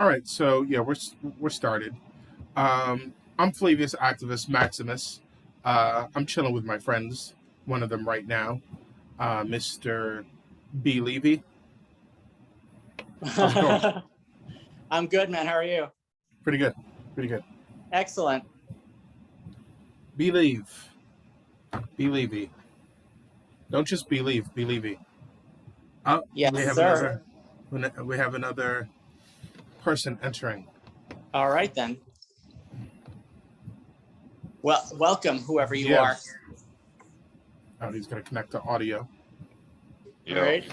All right, so yeah, we're started. I'm Flavius Activist Maximus. I'm chilling with my friends. One of them right now, Mr. B. Levy. How's it going? I'm good, man. How are you? Pretty good. Pretty good. Excellent. Believe. Be Levy. Don't just believe. Be Levy. Oh, Yes, we have sir. we have another person entering. All right, then. Well, welcome, whoever you are. Oh, he's going to connect to audio. All right.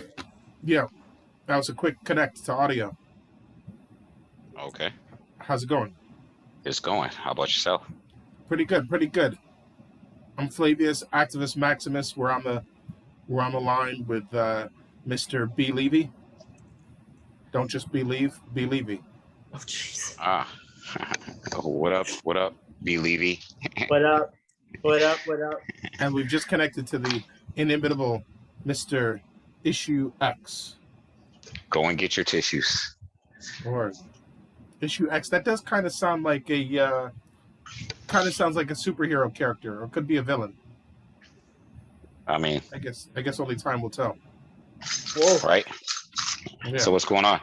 Yeah, that was a quick connect to audio. Okay. How's it going? It's going. How about yourself? Pretty good, pretty good. I'm Flavius Activist Maximus. We're on the line with Mr. B. Levy. Don't just believe, be Levy. Oh, jeez. What up? What up, B. Levy? What up? What up? What up? And we've just connected to the inimitable Mr. Issue X. Go and get your tissues. Or Issue X. That does kind of sound like a sounds like a superhero character, or it could be a villain. I mean, I guess only time will tell. Whoa. right? Yeah. So what's going on?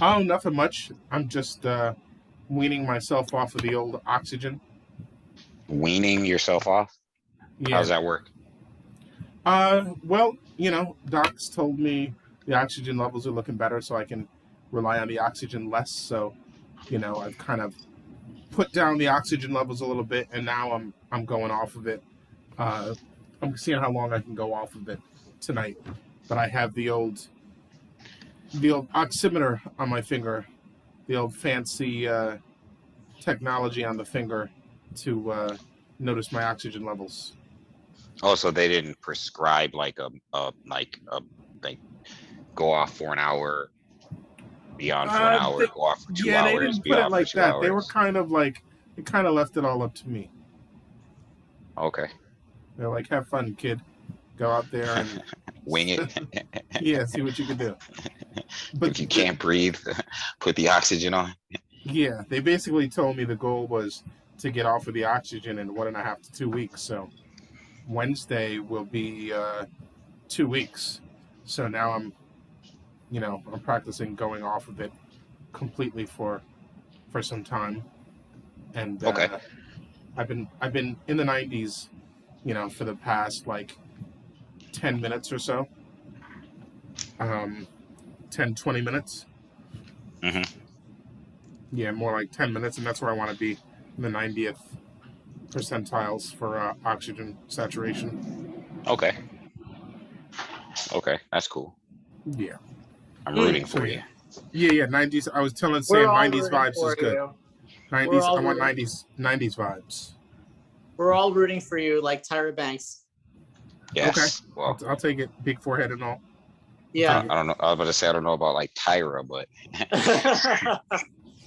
Oh, nothing much. I'm just weaning myself off of the old oxygen. Weaning yourself off? Yeah. How does that work? Well, docs told me the oxygen levels are looking better, so I can rely on the oxygen less. So, I've kind of put down the oxygen levels a little bit, and now I'm going off of it. I'm seeing how long I can go off of it tonight. But I have the old oximeter on my finger, the old fancy technology on the finger to notice my oxygen levels. Oh, so they didn't prescribe like go off for an hour, be on for an hour, go off for 2 hours. They didn't put it like that. They were kind of left it all up to me. Okay. They're like, have fun, kid. Go out there and wing it. Yeah, see what you can do. But if you can't breathe, put the oxygen on. Yeah, they basically told me the goal was to get off of the oxygen in 1.5 to 2 weeks. So Wednesday will be 2 weeks. So now I'm practicing going off of it completely for some time. And Okay. I've been in the 90s, for the past 10 minutes or so. 10, 20 minutes. Mm-hmm. Yeah, more like 10 minutes, and that's where I want to be, in the 90th percentiles for oxygen saturation. Okay, that's cool. Yeah. I'm rooting for you. Yeah, 90s. I was saying 90s vibes is good. 90s, I want 90s vibes. We're all rooting for you, like Tyra Banks. Yes. Okay. Well, I'll take it. Big forehead and all. Yeah. I don't know. I was about to say I don't know about like Tyra, but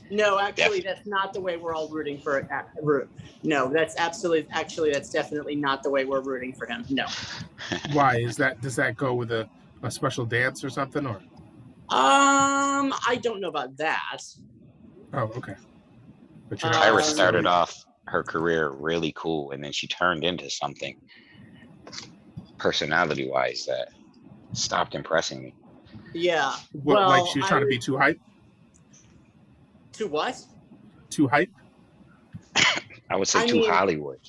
no, actually, that's not the way we're all rooting for it. No, that's definitely not the way we're rooting for him. No. Why is that? Does that go with a special dance or something, or? I don't know about that. Oh, okay. But Tyra started off her career really cool, and then she turned into something personality-wise that stopped impressing me. Yeah. Well, like she was trying to be too hype? Too what? Too hype? I would say too Hollywood.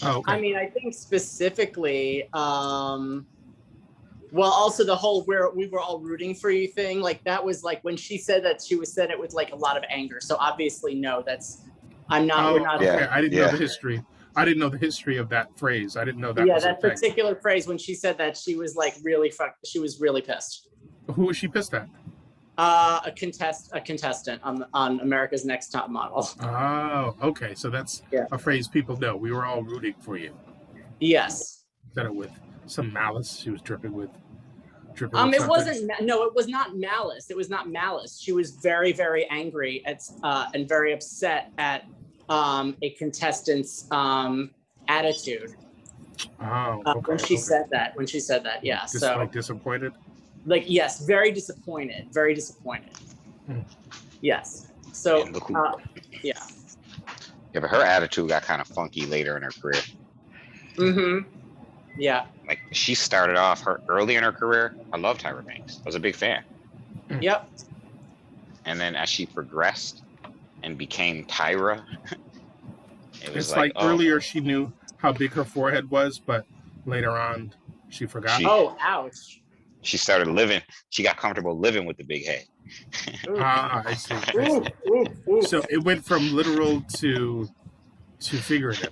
Oh, okay. I mean, I think specifically, well, also the whole where we were all rooting for you thing, that was when she said that, she said it with a lot of anger. So obviously, no, we're not. Okay. I didn't know the history. I didn't know the history of that phrase. I didn't know that. Yeah, that particular phrase, when she said that, she was really she was really pissed. Who was she pissed at? A contestant on America's Next Top Model. Oh, okay. So that's a phrase people know. We were all rooting for you. Yes. Said it with some malice. She was dripping with. It wasn't. No, it was not malice. It was not malice. She was very, very angry and very upset at a contestant's attitude. Oh, okay. When she said that, yeah. Just so disappointed. Yes, very disappointed. Very disappointed. Yes. So, And look yeah. yeah, but her attitude got kind of funky later in her career. Mm-hmm. Yeah. Like she started off her early in her career. I loved Tyra Banks. I was a big fan. Yep. And then as she progressed and became Tyra, it was It's like, like oh, earlier she knew how big her forehead was, but later on she forgot. she Oh, ouch. she started living. She got comfortable living with the big head. Ooh. Ah, I see. I Ooh, see. ooh, ooh. So it went from literal to figurative.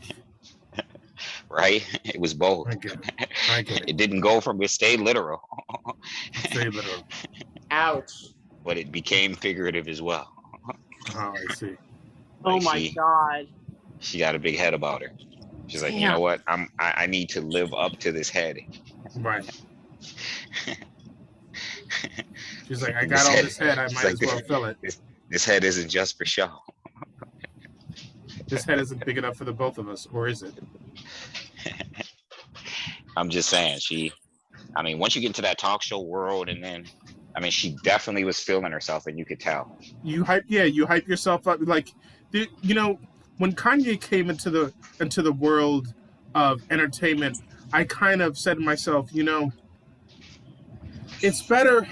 Right? It was both. I get it. I get It it. didn't go from it stayed literal, It's very literal. Ouch. but it became figurative as well. Oh, I see. Oh Like my God. she got a big head about her. She's like, you Damn. know what? I need to live up to this head. Right. She's like, I This got all head- this head. I it's might like as well fill it. This head isn't just for show. This head isn't big enough for the both of us, or is it? I'm just saying, I mean, once you get into that talk show world, and then, I mean, she definitely was feeling herself, and you could tell. You hype yourself up. Like, when Kanye came into the world of entertainment, I kind of said to myself, it's better.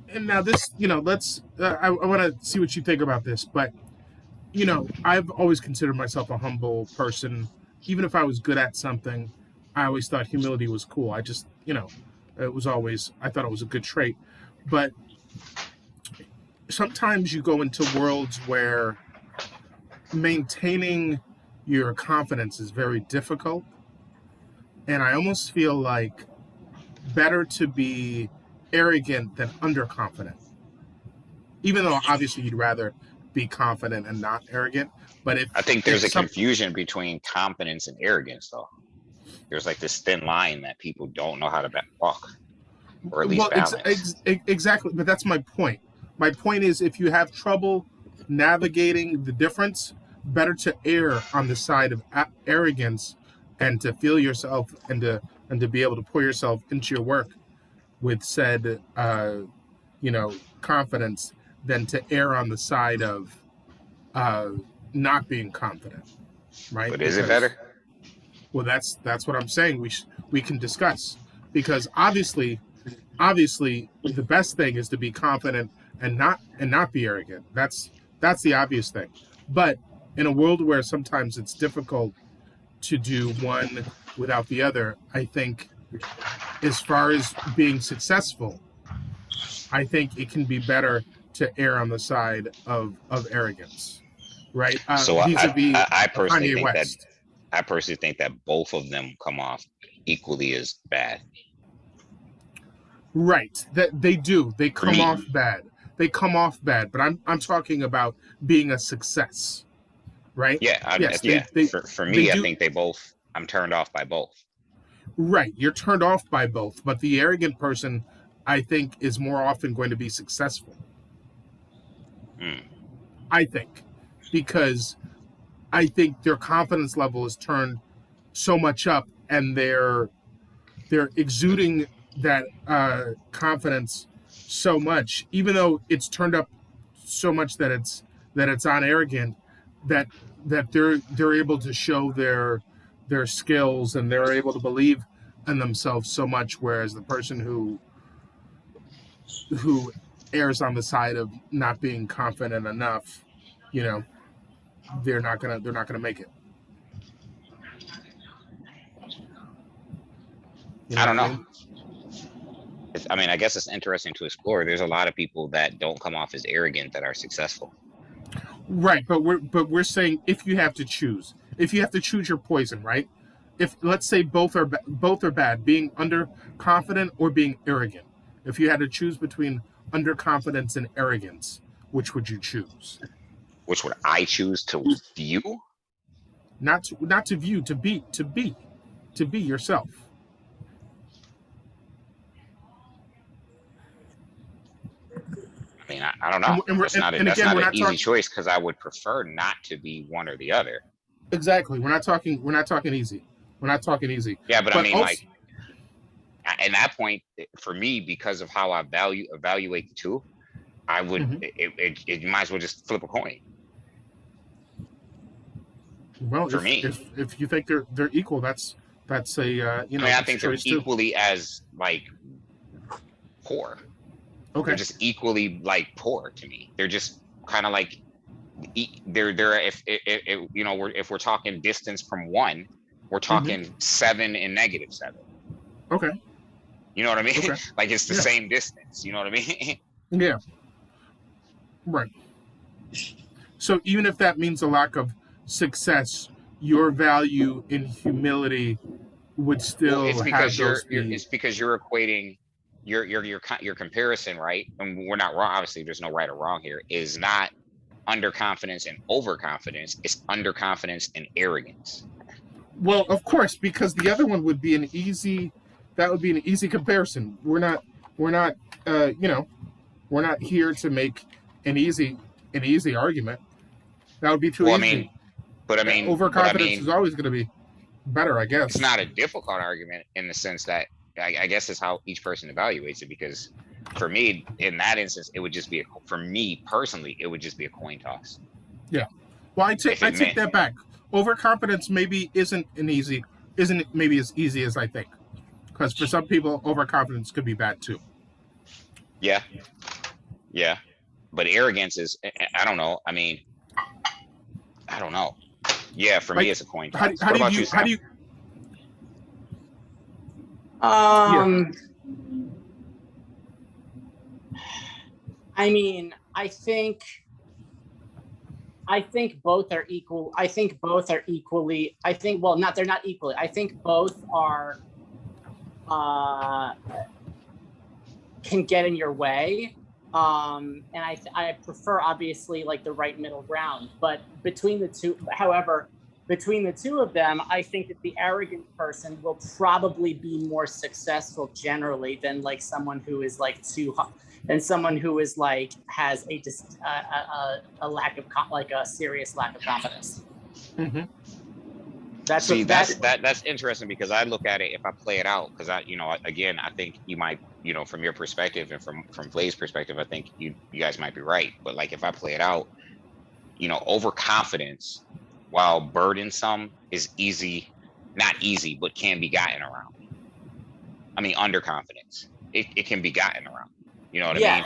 And now this, let's. I want to see what you think about this, but I've always considered myself a humble person. Even if I was good at something, I always thought humility was cool. I just, it was always, I thought it was a good trait. But sometimes you go into worlds where maintaining your confidence is very difficult. And I almost feel like better to be arrogant than underconfident. Even though obviously you'd rather be confident and not arrogant. But I think there's a confusion between confidence and arrogance, though. There's like this thin line that people don't know how to walk, or at least balance. Exactly. But that's my point. My point is, if you have trouble navigating the difference, better to err on the side of arrogance and to feel yourself and to be able to pour yourself into your work with said confidence than to err on the side of not being confident, right? But is it better? Well, that's what I'm saying. We can discuss, because obviously the best thing is to be confident and not be arrogant. That's the obvious thing. But in a world where sometimes it's difficult to do one without the other, I think as far as being successful, I think it can be better to err on the side of arrogance, right? So I personally Kanye think West. that I personally think that both of them come off equally as bad. Right. That they do. They come me. off bad. They come off bad. But I'm talking about being a success, right? Yeah, Yes. yeah. For me, I do. think I'm turned off by both. Right. You're turned off by both. But the arrogant person, I think, is more often going to be successful. I think. Because I think their confidence level is turned so much up, and they're exuding that confidence so much, even though it's turned up so much that it's on arrogant, that they're able to show their skills, and they're able to believe in themselves so much, whereas the person who errs on the side of not being confident enough, they're not gonna make it. I don't know. I mean, I guess it's interesting to explore. There's a lot of people that don't come off as arrogant that are successful. Right, but we're saying if you have to choose your poison, right? If let's say both are bad, being underconfident or being arrogant. If you had to choose between underconfidence and arrogance, which would you choose? Which would I choose to view? Not to view, to be yourself. I mean, I don't know. That's not an easy choice, because I would prefer not to be one or the other. Exactly. We're not talking easy. We're not talking easy. Yeah, but I mean, also, like, at that point, for me, because of how I evaluate the two, I would, Mhm. you might as well just flip a coin Well, for me. if you think they're equal, that's a I mean, I that's a think they're choice too. equally as like poor. They're Okay. just equally like poor to me. They're just kind of like they're if you know if we're talking distance from one, we're Hmm. talking 7 and -7. Okay. You know what I mean? Okay. Like it's the Yeah. same distance. You know what I mean? Yeah. Right. So even if that means a lack of success, your value in humility would Well, still have those be. it's because you're equating your comparison, right? And we're not wrong. Obviously, there's no right or wrong here. Is not underconfidence and overconfidence. It's underconfidence and arrogance. Well, of course, because the other one would be an easy. That would be an easy comparison. We're not. You know, we're not here to make an easy argument. That would be too Well, I easy. mean, but I mean, but I Overconfidence is mean, always going to be better, I it's guess. not a difficult argument in the sense that I guess is how each person evaluates it. Because for me, in that instance, it would just be for me personally, it would just be a coin toss. Yeah. Well, If I it take meant, that back. Overconfidence maybe isn't maybe as easy as I think. Because for some people, overconfidence could be bad too. yeah, yeah. But arrogance is, I don't know. I mean, I don't know. Yeah, for me, Like, it's a coin toss. how What do about you, you how Sam? do you? Yeah. Um, I mean, I think both are equal. I think both are equally. I think well, not they're not equally. I think both are can get in your way. And I prefer obviously like the right middle ground. But between the two, however, between the two of them, I think that the arrogant person will probably be more successful generally than like someone who is like than someone who is like has a lack of like a serious lack of confidence. Mm-hmm. That's See, what that's that's interesting because I look at it if I play it out because again I think you might from your perspective and from Blaze's perspective I think you guys might be right, but like if I play it out, overconfidence, while burdensome, is not easy, but can be gotten around. I mean, underconfidence, it can be gotten around. You know what I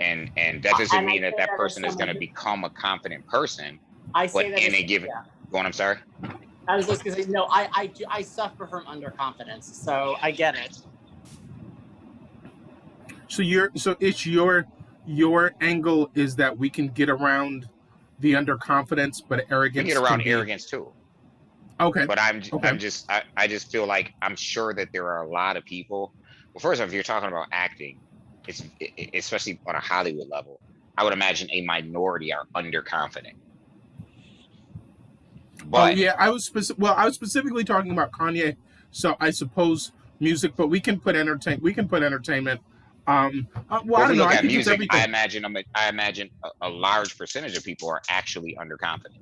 mean? And that doesn't mean that person is going to become a confident person. I say but that in a given, go on, I'm sorry. I was just gonna say no. I suffer from underconfidence, so I get it. So it's your angle is that we can get around the underconfidence, but arrogance. We get around can be... arrogance too. Okay. But I just feel like I'm sure that there are a lot of people. Well, first off, if you're talking about acting, especially on a Hollywood level, I would imagine a minority are underconfident. But yeah, I was specifically talking about Kanye, so I suppose music, but we can put entertainment. Well, I if don't we know. look I at think it's music, I everything. imagine a large percentage of people are actually underconfident.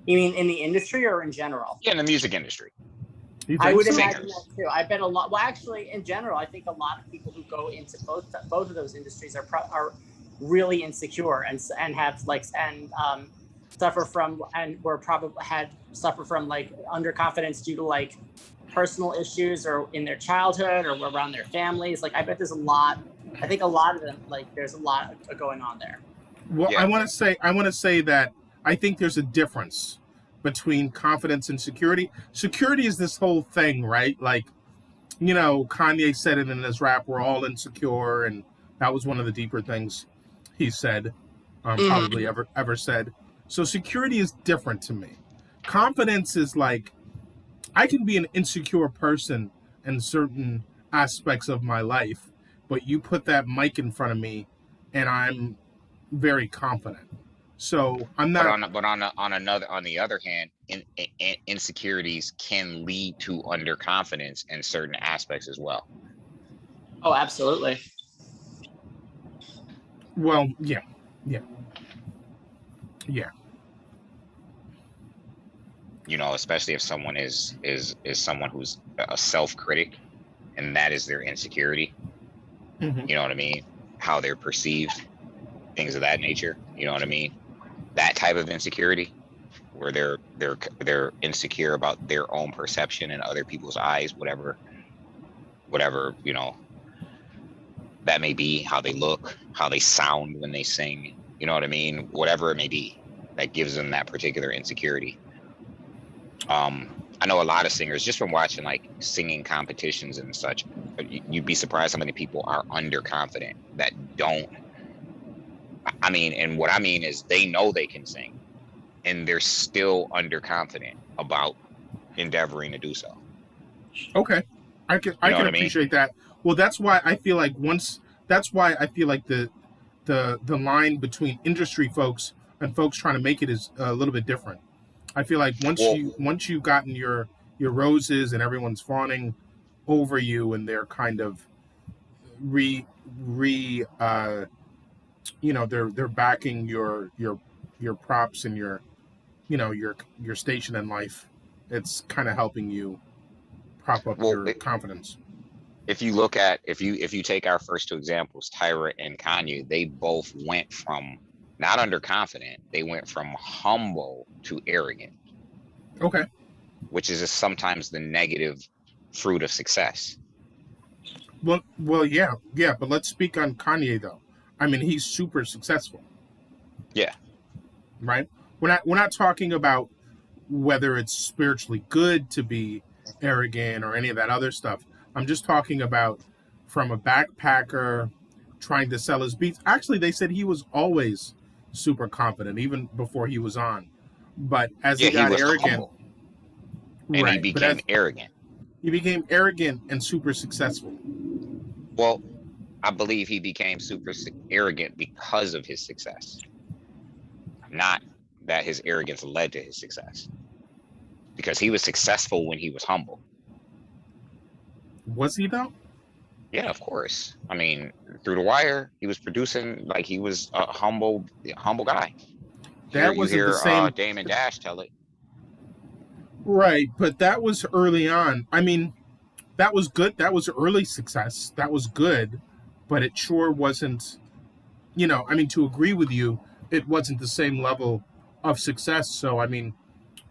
You mean in the industry or in general? Yeah, in the music industry. I would imagine that too. I bet a lot. Well, actually, in general, I think a lot of people who go into both of those industries are really insecure and have suffer from and were probably suffer from like underconfidence due to like personal issues or in their childhood or around their families. Like I bet there's a lot. I think a lot of them there's a lot going on there. Well, yeah. I want to say that I think there's a difference between confidence and security. Security is this whole thing, right? Like, Kanye said it in his rap, we're all insecure, and that was one of the deeper things he said, probably ever said. So security is different to me. Confidence is like, I can be an insecure person in certain aspects of my life, but you put that mic in front of me and I'm very confident. So I'm not. But on the other hand, insecurities can lead to underconfidence in certain aspects as well. Oh, absolutely. Well, yeah. Especially if someone is someone who's a self-critic, and that is their insecurity. Mm-hmm. You know what I mean? how they're perceived, things of that nature. You know what I mean? That type of insecurity, where they're insecure about their own perception in other people's eyes, whatever that may be, how they look, how they sound when they sing. You know what I mean? Whatever it may be, that gives them that particular insecurity. I know a lot of singers, just from watching like singing competitions and such, but you'd be surprised how many people are underconfident that don't. I mean, and what I mean is they know they can sing and they're still underconfident about endeavoring to do so. Okay. I can appreciate that. Well, that's why I feel like the line between industry folks and folks trying to make it is a little bit different. I feel like once you've gotten your roses and everyone's fawning over you and they're kind of they're backing your props and your station in life, it's kind of helping you prop up your confidence. If you look at if you take our first two examples, Tyra and Kanye, they both went from not underconfident, they went from humble to arrogant. Okay. Which is sometimes the negative fruit of success. Well, yeah, but let's speak on Kanye though. I mean, he's super successful. Yeah. Right? We're not talking about whether it's spiritually good to be arrogant or any of that other stuff. I'm just talking about from a backpacker trying to sell his beats. Actually, they said he was always super confident, even before he was on. But as he got arrogant, humble, and he became arrogant. He became arrogant and super successful. Well, I believe he became super arrogant because of his success, not that his arrogance led to his success. Because he was successful when he was humble. Was he though? Yeah, of course. I mean, Through the Wire, he was producing like he was a humble guy. That was the same. Damon Dash tell it. Right, but that was early on. I mean, that was good. That was early success. That was good, but it sure wasn't. I mean, to agree with you, it wasn't the same level of success. So, I mean,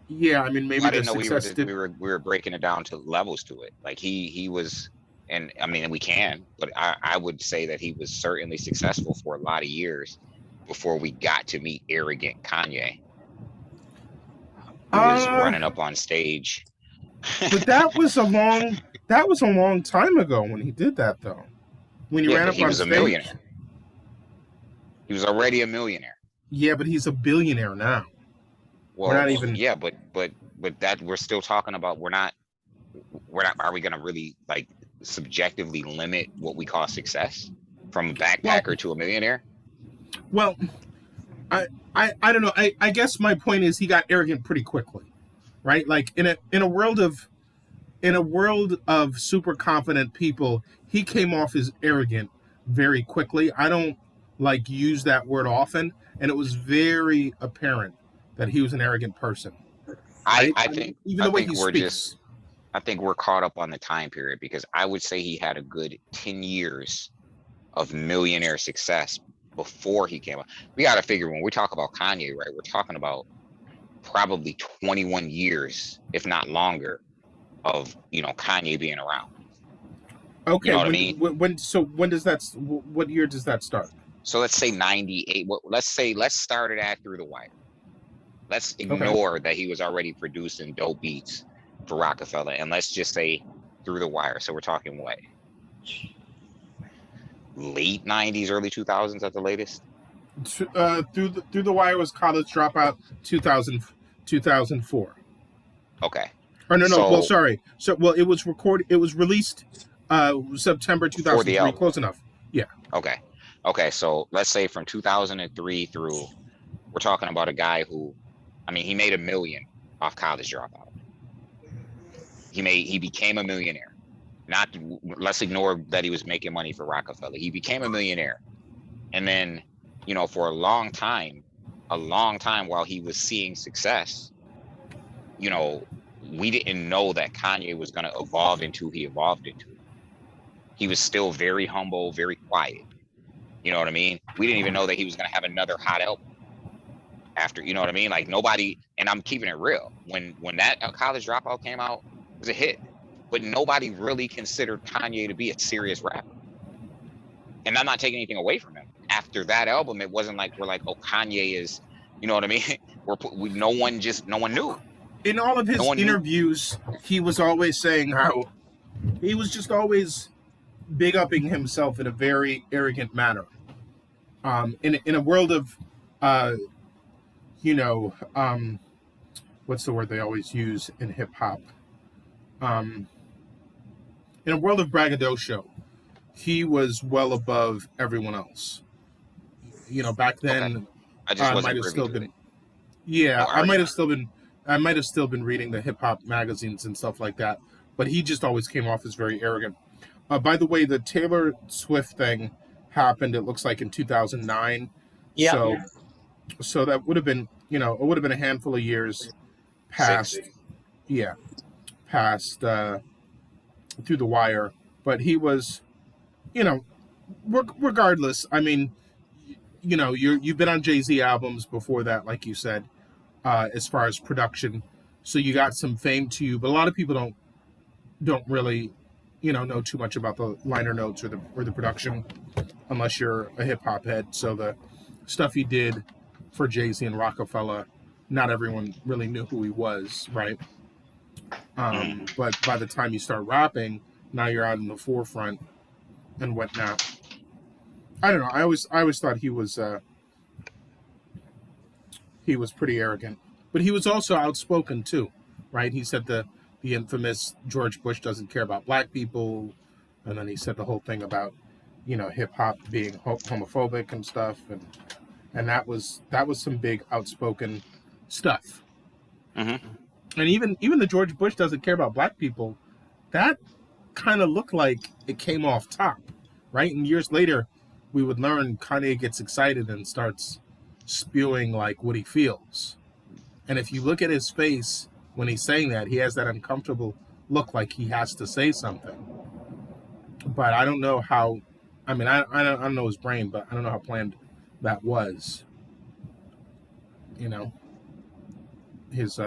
yeah, I mean, maybe I didn't know we were breaking it down to levels to it. Like he was, and I mean, we can, but I would say that he was certainly successful for a lot of years before we got to meet arrogant Kanye. He was running up on stage. But that was a long time ago when he did that, though. When he ran up on stage. He was a millionaire. He was already a millionaire. Yeah, but he's a billionaire now. Well, we're not even. Yeah, but that we're still talking about. We're not. Are we going to really like subjectively limit what we call success from a backpacker to a millionaire? Well, I don't know. I guess my point is he got arrogant pretty quickly, right? Like in a world of super confident people, he came off as arrogant very quickly. I don't like use that word often, and it was very apparent that he was an arrogant person. Right? I think even the way he speaks. I think we're caught up on the time period because I would say he had a good 10 years of millionaire success before he came up. We got to figure when we talk about Kanye, right? We're talking about probably 21 years, if not longer, of Kanye being around. Okay, you know what I mean? When does that? What year does that start? So let's say 98. Let's start it at Through the Wire. Let's ignore that he was already producing dope beats for Rockefeller, and let's just say Through the Wire. So we're talking what? Late 90s, early 2000s at the latest? Through the Wire was College Dropout, 2004. Okay. Or no. Well, sorry. So, it was recorded. It was released September 2003. Close enough. Yeah. Okay. So let's say from 2003 through, we're talking about a guy who, I mean, he made $1 million off College Dropout. He became a millionaire. Let's ignore that he was making money for Rockefeller. He became a millionaire, and then for a long time while he was seeing success, we didn't know that Kanye was going to evolve into who he evolved into. He was still very humble, very quiet. You know what I mean? We didn't even know that he was gonna have another hot album after. You know what I mean? Like nobody. And I'm keeping it real. When that College Dropout came out, it was a hit, but nobody really considered Kanye to be a serious rapper. And I'm not taking anything away from him. After that album, it wasn't like we're like, oh, Kanye is. You know what I mean? No one knew. In all of his interviews, he was always saying how he was just always big upping himself in a very arrogant manner. In a world of, what's the word they always use in hip hop? In a world of braggadocio, he was well above everyone else. You know, back then, okay. I just wasn't might have still been. It. Yeah, I might have still been reading the hip hop magazines and stuff like that. But he just always came off as very arrogant. By the way, the Taylor Swift thing happened, it looks like in 2009. Yeah. So that would have been, it would have been a handful of years past. 6. Yeah. Past through the wire. But he was, regardless, I mean, you've been on Jay-Z albums before that, like you said, as far as production. So you got some fame to you, but a lot of people don't really, know too much about the liner notes or the production, unless you're a hip hop head. So the stuff he did for Jay-Z and Rockefeller, not everyone really knew who he was, right? But by the time you start rapping, now you're out in the forefront and whatnot. I don't know. I always thought he was pretty arrogant, but he was also outspoken too, right? He said the infamous George Bush doesn't care about black people, and then he said the whole thing about hip hop being homophobic and stuff, and that was some big outspoken stuff. Mm-hmm. And even the George Bush doesn't care about black people, that kind of looked like it came off top, right? And years later, we would learn Kanye gets excited and starts spewing like what he feels. And if you look at his face when he's saying that, he has that uncomfortable look like he has to say something. But I don't know how, I mean, I don't know his brain, but I don't know how planned that was. His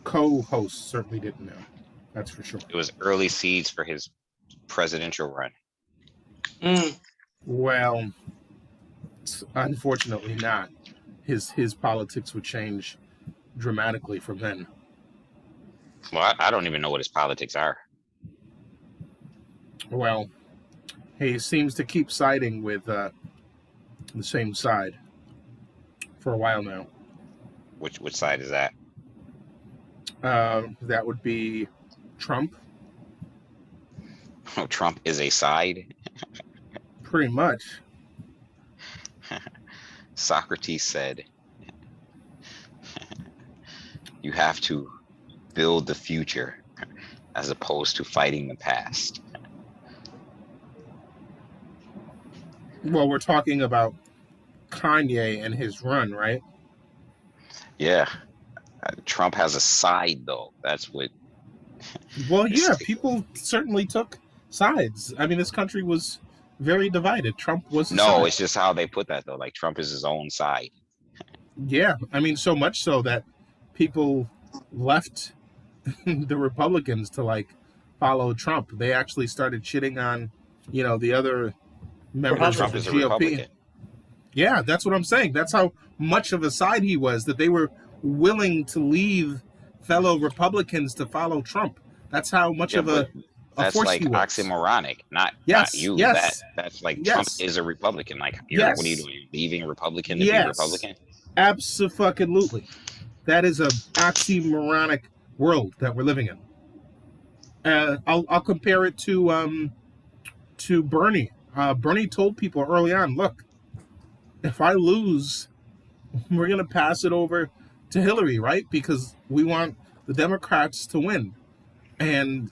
co-host certainly didn't know. That's for sure. It was early seeds for his presidential run. Well, unfortunately not. His politics would change dramatically from then. Well, I don't even know what his politics are. Well, he seems to keep siding with the same side for a while now. Which side is that? That would be Trump. Oh, Trump is a side? Pretty much. Socrates said, you have to build the future as opposed to fighting the past. Well, we're talking about Kanye and his run, right? Yeah. Trump has a side, though. That's what... Well, yeah, people certainly took sides. I mean, this country was very divided. Trump was a side. It's just how they put that, though. Like, Trump is his own side. Yeah, I mean, so much so that people left the Republicans to, like, follow Trump. They actually started shitting on, the other members Trump of the is a GOP. Republican. Yeah, that's what I'm saying. That's how much of a side he was, that they were willing to leave fellow Republicans to follow Trump. That's how much of a that's force like he was. Oxymoronic, not you. Yes. That's like Yes. Trump is a Republican. Like, Yes. What are you doing? You're leaving Republican to be Republican? Absolutely. That is a oxymoronic world that we're living in. I'll compare it to Bernie. Bernie told people early on, look, if I lose, we're going to pass it over to Hillary, right? Because we want the Democrats to win. And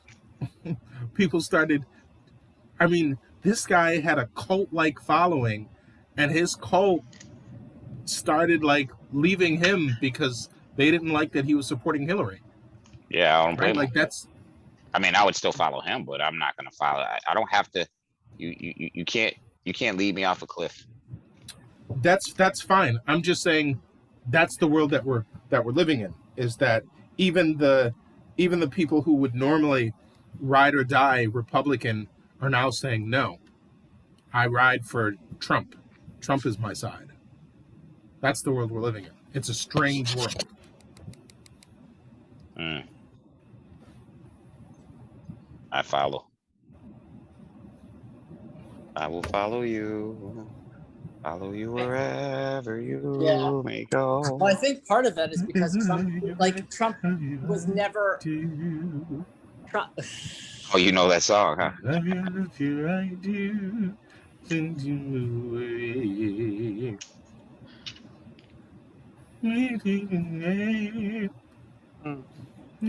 people started, I mean, this guy had a cult-like following, and his cult started like leaving him because they didn't like that he was supporting Hillary. Yeah, I don't blame him. Like that's. I mean, I would still follow him, but I'm not going to follow. I don't have to. You can't lead me off a cliff. That's fine. I'm just saying that's the world that we're living in. Is that even the people who would normally ride or die Republican are now saying no. I ride for Trump. Trump is my side. That's the world we're living in. It's a strange world. I follow. I will follow you. Follow you wherever you may go. Well, I think part of that is because Trump was never Trump. Oh, you know that song, huh? Love you if you I do. Send you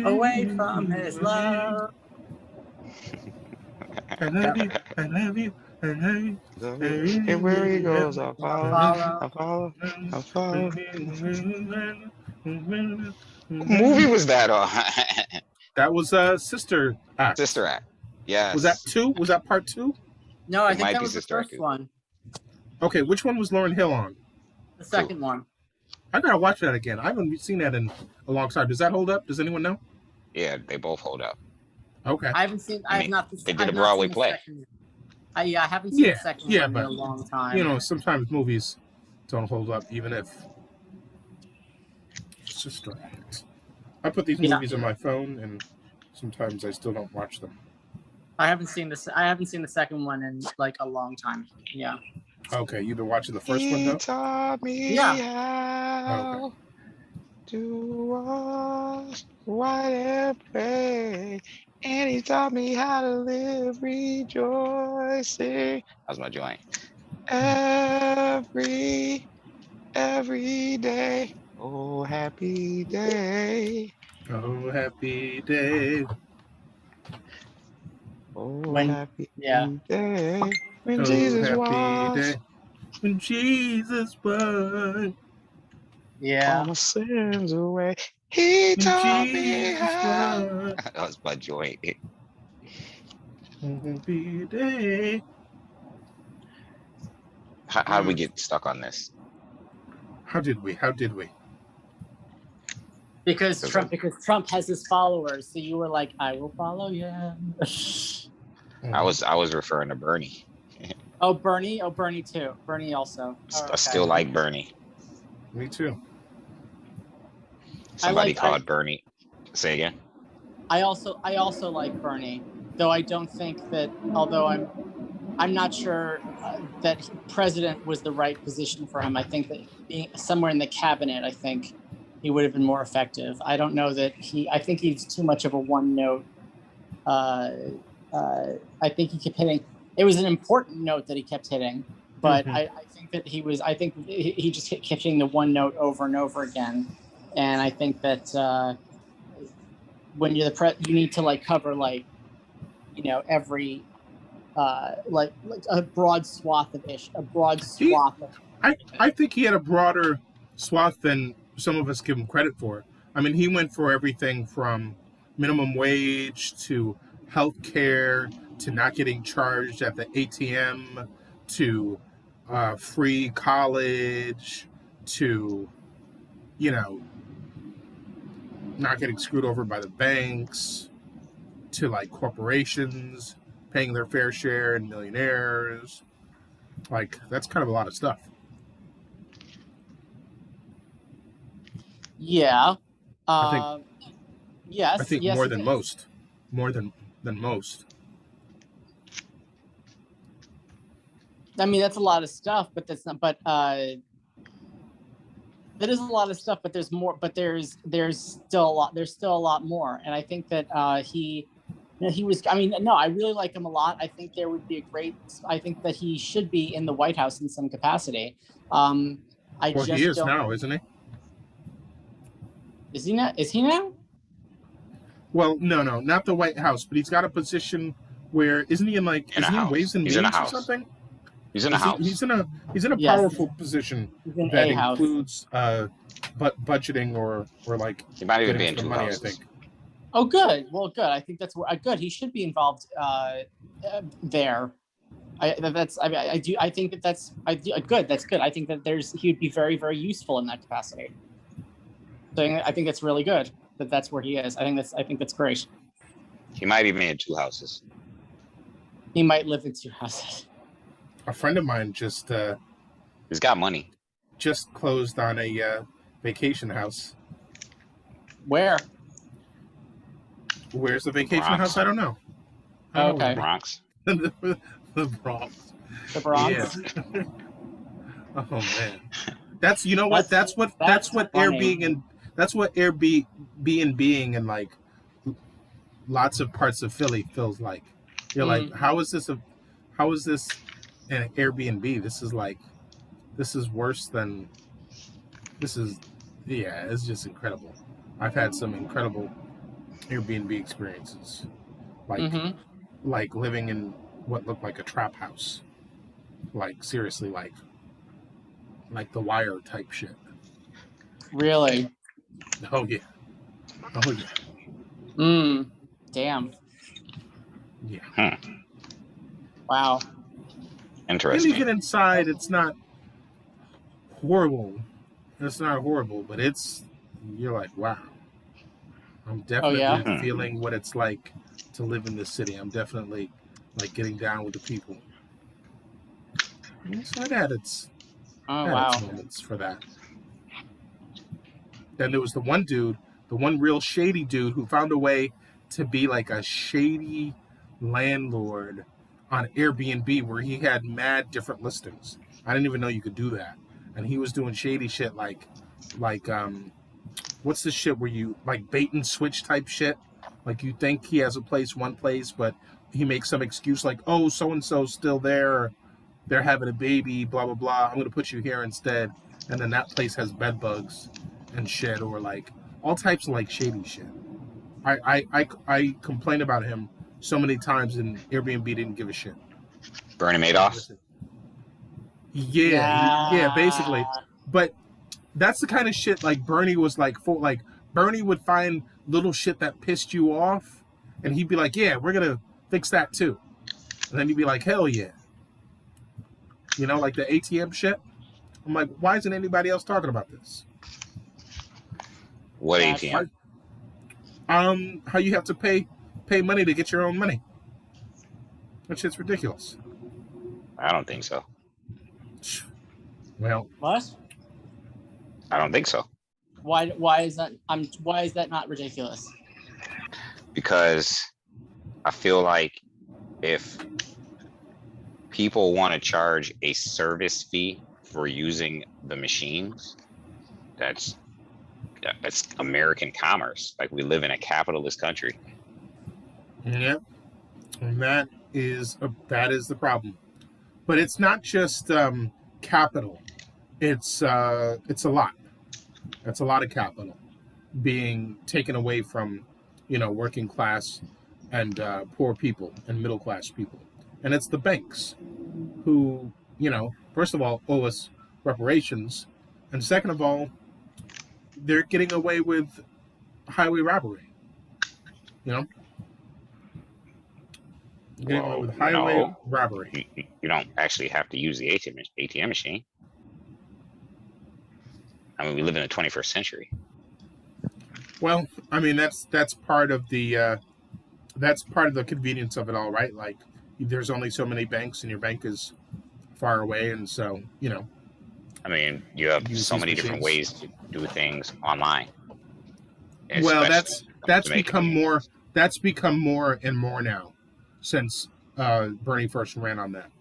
Away from his love. I love you. I love you. I love you. And where he goes, I'll follow. I'll follow. I'll follow. What movie was that on? That was Sister Act. Sister Act. Yes. Was that 2? Was that part 2? No, I think that was the first one. Okay, which one was Lauryn Hill on? The second one. I gotta watch that again. I haven't seen that in a long time. Does that hold up? Does anyone know? Yeah, they both hold up. Okay. I haven't seen. I have not. They did a Broadway play. I haven't seen the second one in but, a long time. You know, sometimes movies don't hold up, even if it's just right. I put these movies on my phone, and sometimes I still don't watch them. I haven't seen this. I haven't seen the second one in like a long time. Yeah. Okay, you've been watching the first one though? He taught me how to wash, white and pray, and he taught me how to live rejoicing. How's my joint? Every day. Oh, happy day. Oh, happy day. Oh, happy day. When oh, Jesus happy was. day. When Jesus was. Yeah. All my sins away. He taught me how. That was my joint. Happy day. How did we get stuck on this? How did we? Because Trump has his followers, so you were like, I will follow you. I was referring to Bernie. Oh, Bernie too. Bernie also. I still like Bernie. Me too. Somebody called Bernie. Say again. I also like Bernie, though I don't think that. Although I'm not sure that president was the right position for him. I think that being somewhere in the cabinet, I think he would have been more effective. I don't know that I think he's too much of a one note. I think he kept hitting. It was an important note that he kept hitting, but I think that he just kept hitting the one note over and over again. And I think that when you're you need to like cover like, you know, every like a broad swath of I think he had a broader swath than some of us give him credit for. I mean, he went for everything from minimum wage to health care to not getting charged at the ATM to free college to, you know, not getting screwed over by the banks to like corporations paying their fair share and millionaires. Like, that's kind of a lot of stuff. Yeah. I think more than most. More than most. I mean, that's a lot of stuff, but that's not. But that is a lot of stuff. But there's more. But there's still a lot. There's still a lot more. And I think that he was. I mean, no, I really like him a lot. I think there would be a great. I think that he should be in the White House in some capacity. He is now, isn't he? Is he not? Is he now? Well, no, not the White House, but he's got a position where isn't he in like is he in Ways and Means or something? He's in a house. He's in a powerful position that includes budgeting or like he might even be in money, I think. Oh, good. Well, good. I think that's good. He should be involved there. I think that's good. That's good. I think that he'd be very, very useful in that capacity. So I think it's really good that that's where he is. I think that's great. He might even have 2 houses. He might live in 2 houses. A friend of mine just He's got money. Just closed on a vacation house. Where? Where's the vacation Bronx. house? I don't know. Okay. Bronx. The Bronx. The Bronx. Yeah. Oh man. That's that's what Airbnb and like lots of parts of Philly feels like. You're like, how is this an Airbnb? This is worse than it's just incredible. I've had some incredible Airbnb experiences. Like living in what looked like a trap house. Like seriously, like The Wire type shit. Really? Oh yeah. Damn. Yeah. Wow. Interesting. When you get inside, it's not horrible. It's not horrible, but you're like, wow. I'm definitely feeling what it's like to live in this city. I'm definitely like getting down with the people. So it had its moments for that. Then there was the one real shady dude who found a way to be like a shady landlord on Airbnb where he had mad different listings. I didn't even know you could do that. And he was doing shady shit like what's the shit where you like bait and switch type shit? Like you think he has one place, but he makes some excuse like, oh, so-and-so's still there. They're having a baby, blah, blah, blah. I'm going to put you here instead. And then that place has bed bugs and shit, or like all types of like shady shit. I complained about him so many times and Airbnb didn't give a shit. Bernie Madoff? Yeah, basically. But that's the kind of shit like Bernie was like Bernie would find little shit that pissed you off and he'd be like, yeah, we're going to fix that too. And then you'd be like, hell yeah. Like the ATM shit. I'm like, why isn't anybody else talking about this? What ATM? How you have to pay money to get your own money. That shit's ridiculous. I don't think so. Well, what? I don't think so. Why is that not ridiculous? Because I feel like if people want to charge a service fee for using the machines, that's American commerce. Like we live in a capitalist country. Yeah, and that is the problem. But it's not just capital. It's a lot. That's a lot of capital being taken away from, working class and poor people and middle class people. And it's the banks who, first of all, owe us reparations. And second of all, they're getting away with highway robbery. Getting away with highway robbery. You don't actually have to use the ATM machine. I mean, we live in the 21st century. Well, I mean that's part of the convenience of it all, right? Like, there's only so many banks, and your bank is far away, and so I mean, you have so many different ways to do things online. Well, that's become more and more now since Bernie first ran on that.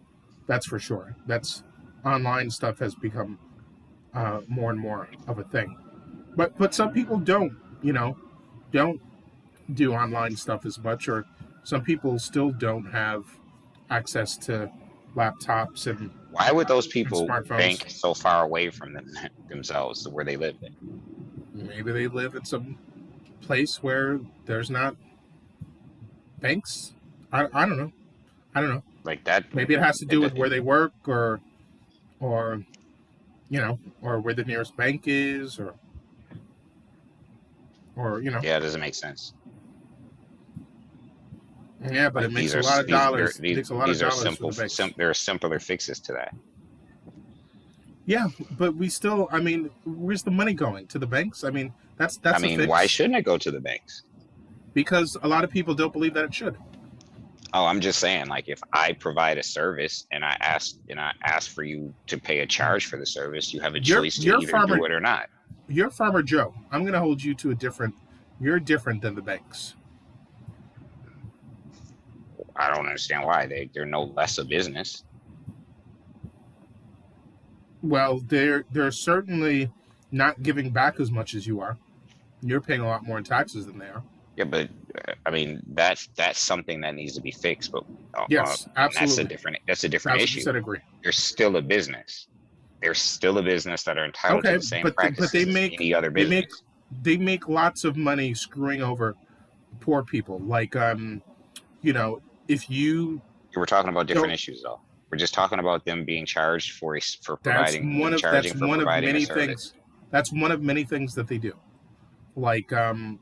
That's for sure. That's online stuff has become more and more of a thing. But some people don't do online stuff as much, or some people still don't have access to laptops and why would those people bank smartphones. so far away from themselves to where they live? Maybe they live in some place where there's not banks. I don't know. Like that. Maybe it has to do with where they work, or where the nearest bank is, or Yeah, it doesn't make sense. Yeah, but it Like makes these a are lot of dollars. It makes a lot of these are dollars for the banks. there are simpler fixes to that. Yeah, but we still. I mean, where's the money going? To the banks? I mean, that's I a mean, why fix shouldn't it go to the banks? because a lot of people don't believe that it should. Oh, I'm just saying, like if I provide a service and I ask for you to pay a charge for the service, you have a choice to either do it or not. You're Farmer Joe. I'm going to hold you to a different. You're different than the banks. I don't understand why they're no less a business. Well, they're certainly not giving back as much as you are. You're paying a lot more in taxes than they are. Yeah, but I mean that's something that needs to be fixed. But Yes, absolutely. That's a different issue. 1,000% agree. They're still a business. They're still a business that are entitled to the same practices as any other business. They make lots of money screwing over poor people. Like if you We're talking about different issues though. We're just talking about them being charged for providing many a service. things. That's one of many things that they do. Like Yeah,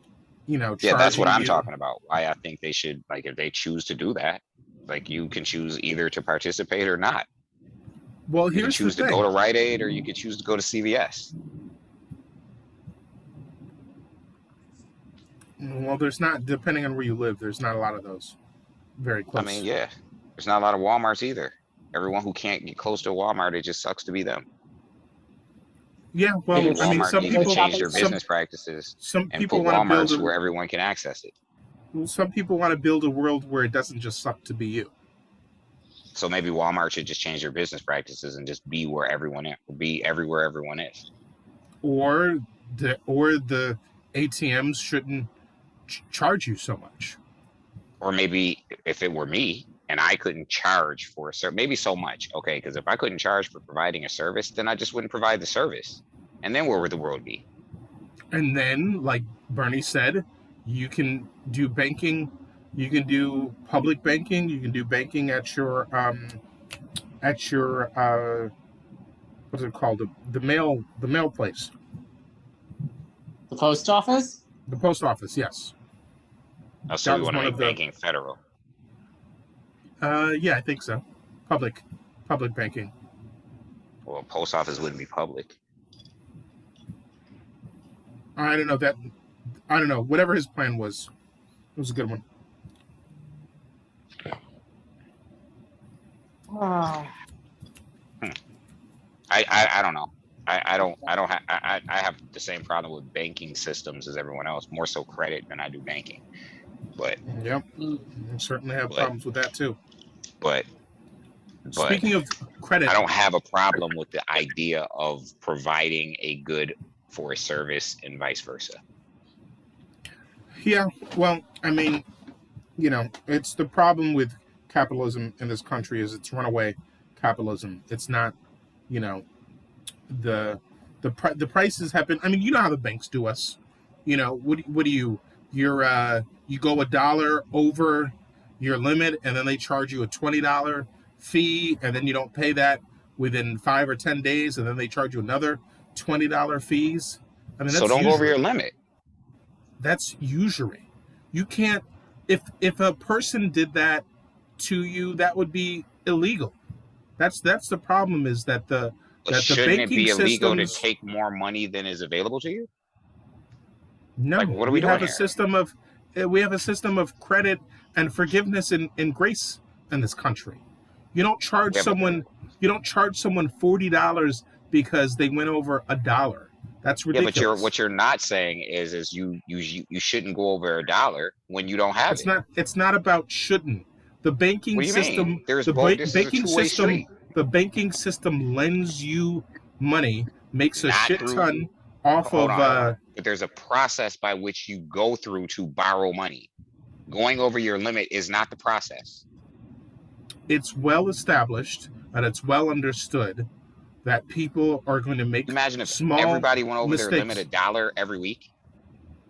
that's what I'm talking about. Why I think they should, like, if they choose to do that, like you can choose either to participate or not. Well, You can choose to go to Rite Aid or you could choose to go to CVS. Well, there's not, depending on where you live, there's not a lot of those very close. I mean, yeah, there's not a lot of Walmarts either. Everyone who can't get close to a Walmart, it just sucks to be them. Yeah, well, Maybe I mean, Walmart some needs to people change their business practices some and people put want to Walmarts build where everyone can access it. some people want to build a world where it doesn't just suck to be you. So maybe Walmart should just change their business practices and just be where be everywhere everyone is. Or the ATMs shouldn't charge you so much. Or maybe if it were me and I couldn't charge for a service, maybe so much. Okay, because if I couldn't charge for providing a service, then I just wouldn't provide the service. And then where would the world be? And then, like Bernie said, you can do banking, you can do public banking, you can do banking at your what's it called? The mail place. The post office? The post office, yes. Oh, so we want to make banking federal. Yeah, I think so. Public banking. Well, post office wouldn't be public. I don't know. Whatever his plan was, it was a good one. Oh. I don't know. I have the same problem with banking systems as everyone else, more so credit than I do banking. But yep, I certainly have problems with that too. But speaking of credit, I don't have a problem with the idea of providing a good for a service and vice versa. Yeah, well, I mean, it's the problem with capitalism in this country is it's runaway capitalism. It's not, the prices have been. I mean, you know how the banks do us. What do you? You go $1 over your limit, and then they charge you a $20 fee, and then you don't pay that within 5 or 10 days, and then they charge you another $20 fees. I mean, that's so don't usury. Go over your limit. That's usury. You can't. If a person did that to you, that would be illegal. That's the problem. Is that the shouldn't it be illegal to take more money than is available to you? No, like, what are we doing have here? We have a system of credit and forgiveness and grace in this country. You don't charge someone $40 because they went over $1. That's ridiculous. Yeah, but what you're not saying is you shouldn't go over $1 when you don't have it. It's not about shouldn't. The banking system. The banking system lends you money, makes a shit ton off of. But there's a process by which you go through to borrow money. Going over your limit is not the process. It's well established and it's well understood that people are going to make Imagine if small everybody went over mistakes. their limit $1 every week.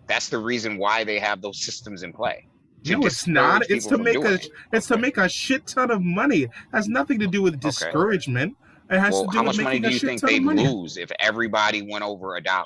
That's the reason why they have those systems in play. No, it's not. It's to make a shit ton of money. It has nothing to do with discouragement. It has to do with making a shit ton of money. How much money do you think they'd lose if everybody went over $1?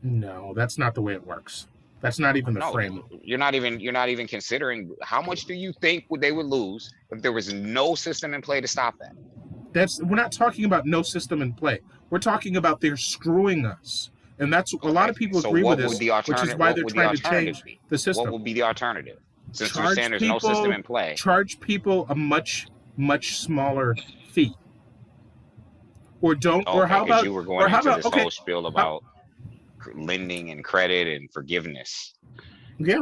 No, that's not the way it works. That's not even the No, frame. you're not even considering how much do you think they would lose if there was no system in play to stop that? We're not talking about no system in play. We're talking about they're screwing us. And that's a lot of people So agree with what this, would the which is alternative? why What they're would the trying to alternative change be? the What system. would be the alternative? Since you're saying there's no system in play, Charge people a much smaller fee. Or don't. Or okay, how because about? you were Or going how into about? this Okay. whole spiel about lending and credit and forgiveness. Yeah.